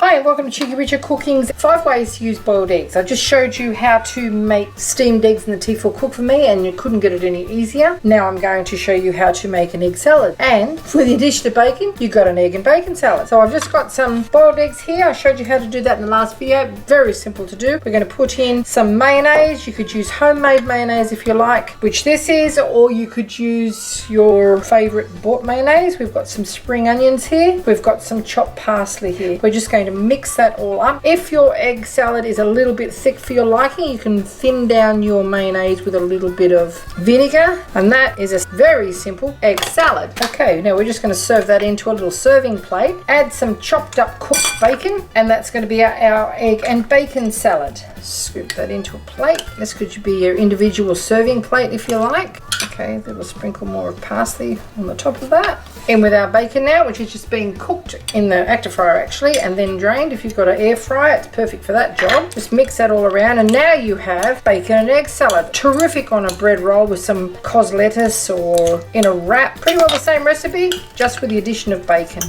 Hi and welcome to Cheeky Richard Cooking's 5 ways to use boiled eggs. I just showed you how to make steamed eggs in the T4 Cook for me and you couldn't get it any easier. Now I'm going to show you how to make an egg salad. And for the addition of bacon, you've got an egg and bacon salad. So I've just got some boiled eggs here. I showed you how to do that in the last video. Very simple to do. We're going to put in some mayonnaise. You could use homemade mayonnaise if you like, which this is, or you could use your favourite bought mayonnaise. We've got some spring onions here. We've got some chopped parsley here. We're just going to mix that all up. If your egg salad is a little bit thick for your liking, you can thin down your mayonnaise with a little bit of vinegar, and that is a very simple egg salad. Okay, now we're just going to serve that into a little serving plate. Add some chopped up cooked bacon, and that's going to be our egg and bacon salad. Scoop that into a plate. This could be your individual serving plate if you like. Okay, a little sprinkle more of parsley on the top of that. In with our bacon now, which is just being cooked in the active fryer actually, and then drained. If you've got an air fryer, it's perfect for that job. Just mix that all around, and now you have bacon and egg salad. Terrific on a bread roll with some cos lettuce or in a wrap. Pretty well the same recipe, just with the addition of bacon.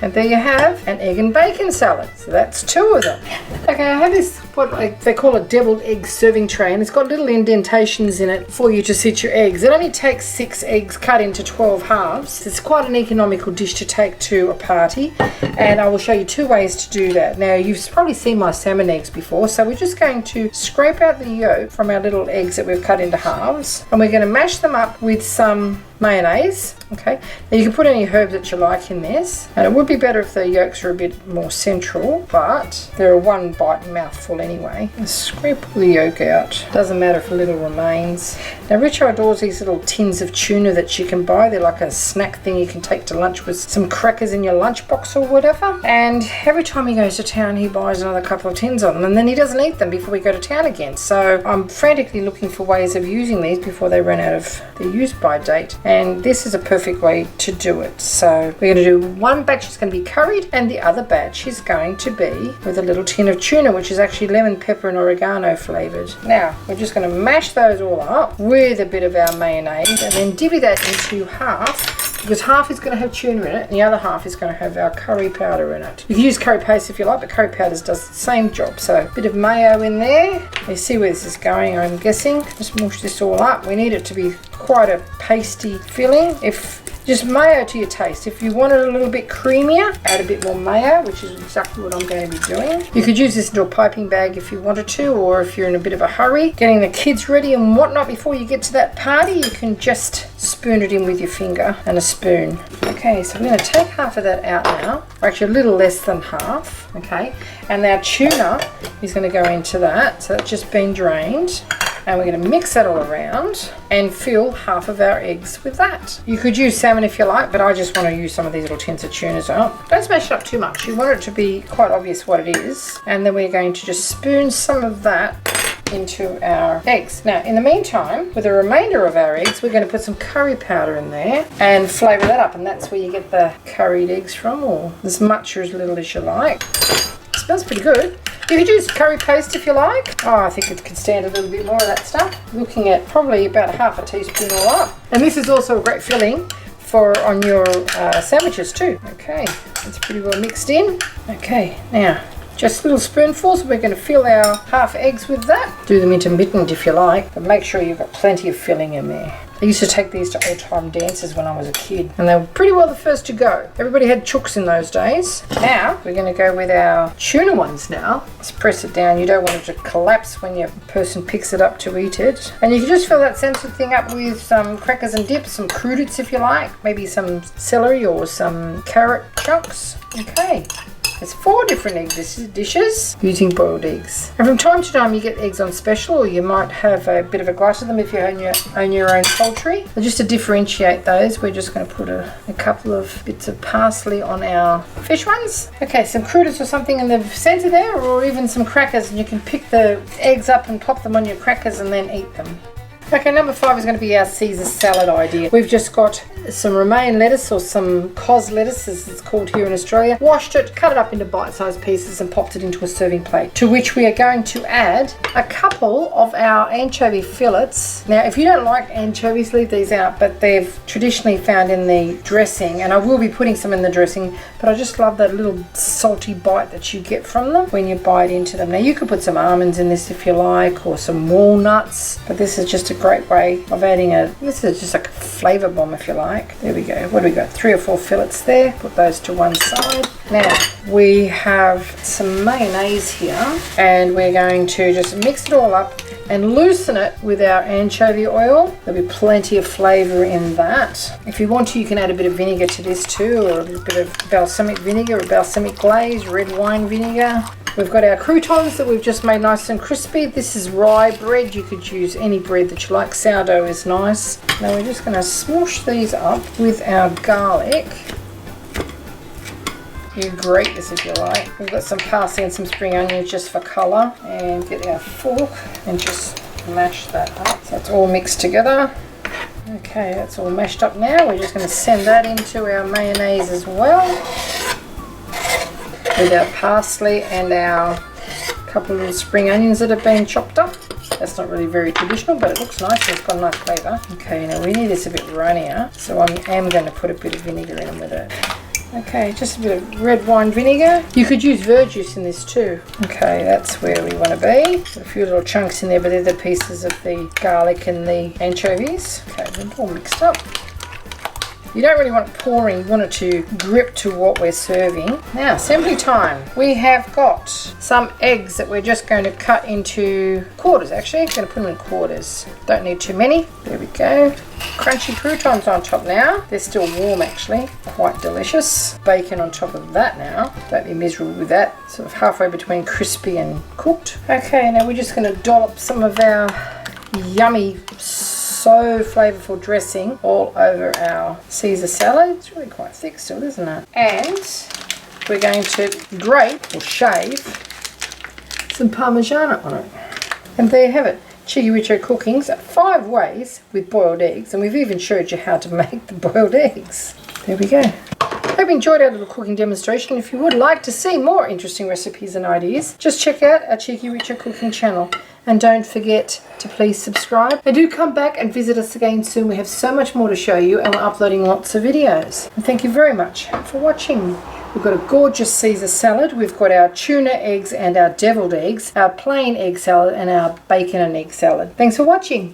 And there you have an egg and bacon salad. So that's 2 of them. Okay, I have this, what they call a deviled egg serving tray, and it's got little indentations in it for you to sit your eggs. It only takes 6 eggs cut into 12 halves. It's quite an economical dish to take to a party, and I will show you 2 ways to do that. Now, you've probably seen my salmon eggs before, so we're just going to scrape out the yolk from our little eggs that we've cut into halves, and we're going to mash them up with some mayonnaise. Okay, now you can put any herbs that you like in this, and it would be better if the yolks are a bit more central, but they're a 1 bite mouthful anyway. And scrape all the yolk out. Doesn't matter if a little remains. Now Richard adores these little tins of tuna that you can buy. They're like a snack thing you can take to lunch with some crackers in your lunchbox or whatever. And every time he goes to town, he buys another couple of tins of them, and then he doesn't eat them before we go to town again. So I'm frantically looking for ways of using these before they run out of their use by date. And this is a perfect way to do it. So we're going to do 1 batch is going to be curried, and the other batch is going to be with a little tin of tuna, which is actually lemon pepper and oregano flavored. Now we're just going to mash those all up with a bit of our mayonnaise, and then divvy that into half, because half is going to have tuna in it and the other half is going to have our curry powder in it. You can use curry paste if you like, but curry powder does the same job. So a bit of mayo in there. You see where this is going, I'm guessing. Just mush this all up. We need it to be quite a pasty filling. Just mayo to your taste. If you want it a little bit creamier, add a bit more mayo, which is exactly what I'm going to be doing. You could use this into a piping bag if you wanted to, or if you're in a bit of a hurry, getting the kids ready and whatnot before you get to that party, you can just spoon it in with your finger and a spoon. Okay, so we're going to take half of that out now, or actually a little less than half, okay? And our tuna is going to go into that, so that's just been drained. And we're going to mix that all around and fill half of our eggs with that. You could use salmon if you like, but I just want to use some of these little tins of tunas up. Don't smash it up too much. You want it to be quite obvious what it is. And then we're going to just spoon some of that into our eggs. Now, in the meantime, with the remainder of our eggs, we're going to put some curry powder in there and flavour that up. And that's where you get the curried eggs from, or as much or as little as you like. It smells pretty good. You could use curry paste if you like. Oh, I think it could stand a little bit more of that stuff. Looking at probably about half a teaspoon all up. And this is also a great filling for on your sandwiches too. Okay, it's pretty well mixed in. Okay, now just little spoonfuls. We're going to fill our half eggs with that. Do them intermittent if you like, but make sure you've got plenty of filling in there. I used to take these to old-time dances when I was a kid, and they were pretty well the first to go. Everybody had chooks in those days. Now, we're going to go with our tuna ones now. Let's press it down. You don't want it to collapse when your person picks it up to eat it. And you can just fill that centre thing up with some crackers and dips, some crudits if you like, maybe some celery or some carrot chunks. Okay. There's 4 different egg dishes using boiled eggs. And from time to time you get eggs on special, or you might have a bit of a glut of them if you own your own poultry. But just to differentiate those, we're just going to put a couple of bits of parsley on our fish ones. Okay, some crudits or something in the centre there, or even some crackers, and you can pick the eggs up and pop them on your crackers and then eat them. Okay, number 5 is going to be our Caesar salad idea. We've just got some romaine lettuce, or some cos lettuce as it's called here in Australia, washed it, cut it up into bite-sized pieces and popped it into a serving plate, to which we are going to add a couple of our anchovy fillets. Now if you don't like anchovies, leave these out, but they're traditionally found in the dressing, and I will be putting some in the dressing, but I just love that little salty bite that you get from them when you bite into them. Now you could put some almonds in this if you like, or some walnuts, but this is just a great way of adding this is just like a flavour bomb if you like. There we go. What do we got? 3 or 4 fillets there. Put those to one side. Now we have some mayonnaise here, and we're going to just mix it all up and loosen it with our anchovy oil. There'll be plenty of flavour in that. If you want to, you can add a bit of vinegar to this too, or a little bit of balsamic vinegar or balsamic glaze, red wine vinegar. We've got our croutons that we've just made nice and crispy. This is rye bread. You could use any bread that you like. Sourdough is nice. Now we're just going to smoosh these up with our garlic. You grate this if you like. We've got some parsley and some spring onions just for colour. And get our fork and just mash that up. So it's all mixed together. Okay, that's all mashed up now. We're just going to send that into our mayonnaise as well, with our parsley and our couple of little spring onions that have been chopped up. That's not really very traditional, but it looks nice and it's got a nice flavour. Okay, now we need this a bit runnier, so I am going to put a bit of vinegar in with it. Okay, just a bit of red wine vinegar. You could use verjuice in this too. Okay, that's where we want to be. Got a few little chunks in there, but they're the pieces of the garlic and the anchovies. Okay, they're all mixed up. You don't really want it pouring, you want it to grip to what we're serving. Now, assembly time. We have got some eggs that we're just going to cut into quarters, actually. I'm going to put them in quarters. Don't need too many. There we go. Crunchy croutons on top now. They're still warm, actually. Quite delicious. Bacon on top of that now. Don't be miserable with that. Sort of halfway between crispy and cooked. Okay, now we're just going to dollop some of our yummy, so flavourful dressing all over our Caesar salad. It's really quite thick still, isn't it? And we're going to grate or shave some Parmigiano on it. And there you have it. Cheeky Richo Cookings 5 ways with boiled eggs, and we've even showed you how to make the boiled eggs. There we go. Hope you enjoyed our little cooking demonstration. If you would like to see more interesting recipes and ideas, just check out our Cheeky Richo Cooking channel. And don't forget to please subscribe. And do come back and visit us again soon. We have so much more to show you, and we're uploading lots of videos. And thank you very much for watching. We've got a gorgeous Caesar salad. We've got our tuna eggs and our deviled eggs, our plain egg salad, and our bacon and egg salad. Thanks for watching.